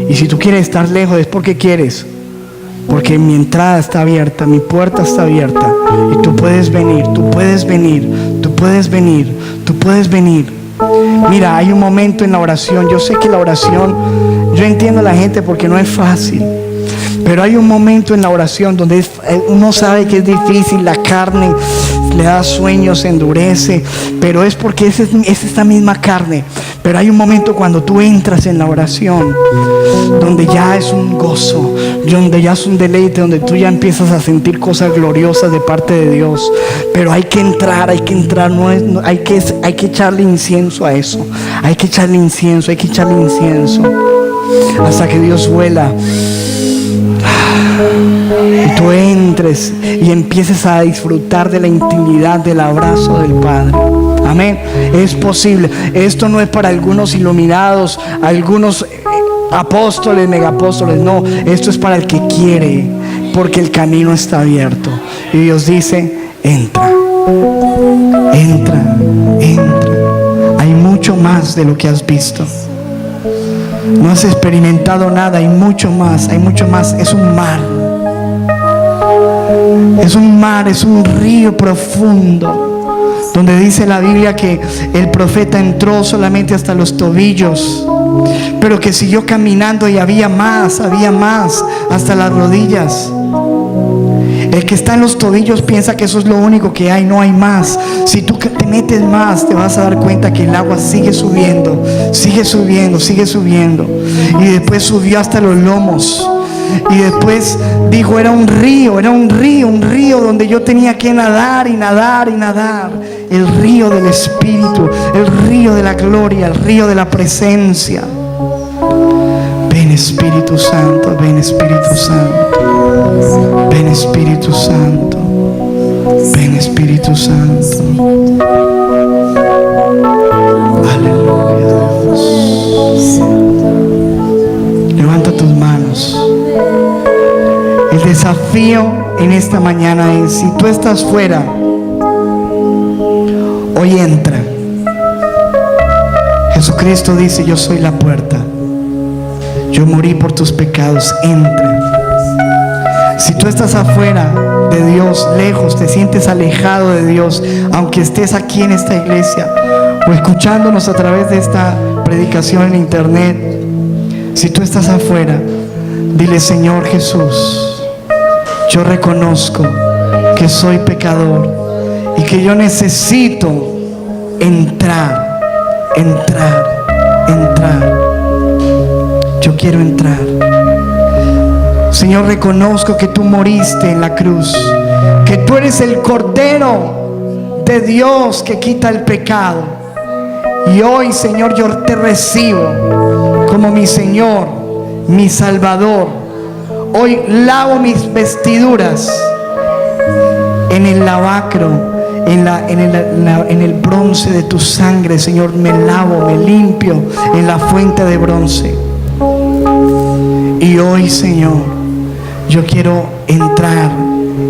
Y si tú quieres estar lejos, es porque quieres. Porque mi entrada está abierta, mi puerta está abierta. Y tú puedes venir, tú puedes venir, tú puedes venir, tú puedes venir. Mira, hay un momento en la oración. Yo sé que la oración, yo entiendo a la gente porque no es fácil. Pero hay un momento en la oración donde uno sabe que es difícil, la carne le da sueño, se endurece, pero es porque es esta misma carne. Pero hay un momento cuando tú entras en la oración donde ya es un gozo, donde ya es un deleite, donde tú ya empiezas a sentir cosas gloriosas de parte de Dios. Pero hay que entrar, hay que echarle incienso a eso. Hay que echarle incienso hasta que Dios vuela. Y tú entres y empieces a disfrutar de la intimidad del abrazo del Padre. Amén. Es posible. Esto no es para algunos iluminados, algunos apóstoles, megapóstoles. No, esto es para el que quiere, porque el camino está abierto. Y Dios dice: entra. Hay mucho más de lo que has visto. No has experimentado nada, hay mucho más. Es un mar. Es un río profundo, donde dice la Biblia que el profeta entró solamente hasta los tobillos, pero que siguió caminando y había más, hasta las rodillas. El que está en los tobillos piensa que eso es lo único que hay, no hay más. Si tú te metes más, te vas a dar cuenta que el agua sigue subiendo. Y después subió hasta los lomos. Y después dijo: era un río donde yo tenía que nadar. El río del Espíritu, el río de la gloria, el río de la presencia. Ven Espíritu Santo, ven Espíritu Santo, ven Espíritu Santo, ven Espíritu Santo. Aleluya, Dios. Levanta tus manos. El desafío en esta mañana es: si tú estás fuera, hoy entra. Jesucristo dice: yo soy la puerta. Yo morí por tus pecados, entra. Si tú estás afuera de Dios, lejos, te sientes alejado de Dios, aunque estés aquí en esta iglesia o escuchándonos a través de esta predicación en internet, si tú estás afuera, dile: Señor Jesús, yo reconozco que soy pecador y que yo necesito entrar. Yo quiero entrar. Señor, reconozco que tú moriste en la cruz, que tú eres el Cordero de Dios que quita el pecado. Y hoy, Señor, yo te recibo como mi Señor, mi Salvador. Hoy lavo mis vestiduras en el lavacro, en el bronce de tu sangre, Señor. Me lavo, me limpio en la fuente de bronce. Y hoy, Señor, yo quiero entrar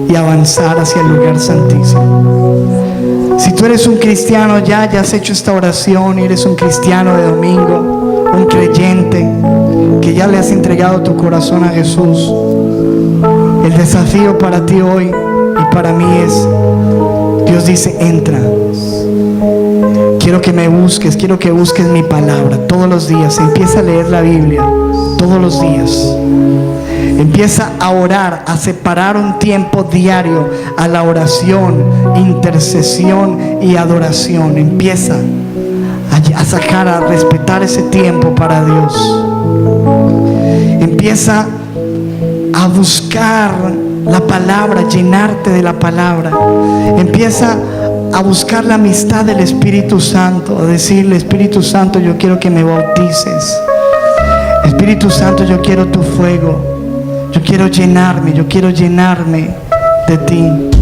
y avanzar hacia el lugar santísimo. Si tú eres un cristiano, ya has hecho esta oración y eres un cristiano de domingo, un creyente que ya le has entregado tu corazón a Jesús, el desafío para ti hoy y para mí es: Dios dice: entra. Quiero que me busques, quiero que busques mi palabra todos los días. Empieza a leer la Biblia. todos los días. Empieza a orar, a separar un tiempo diario a la oración, intercesión y adoración. Empieza a sacar, a respetar ese tiempo para Dios. Empieza a buscar la palabra, llenarte de la palabra. Empieza a buscar la amistad del Espíritu Santo, a decirle: Espíritu Santo, yo quiero que me bautices. Espíritu Santo, yo quiero tu fuego. Yo quiero llenarme de ti.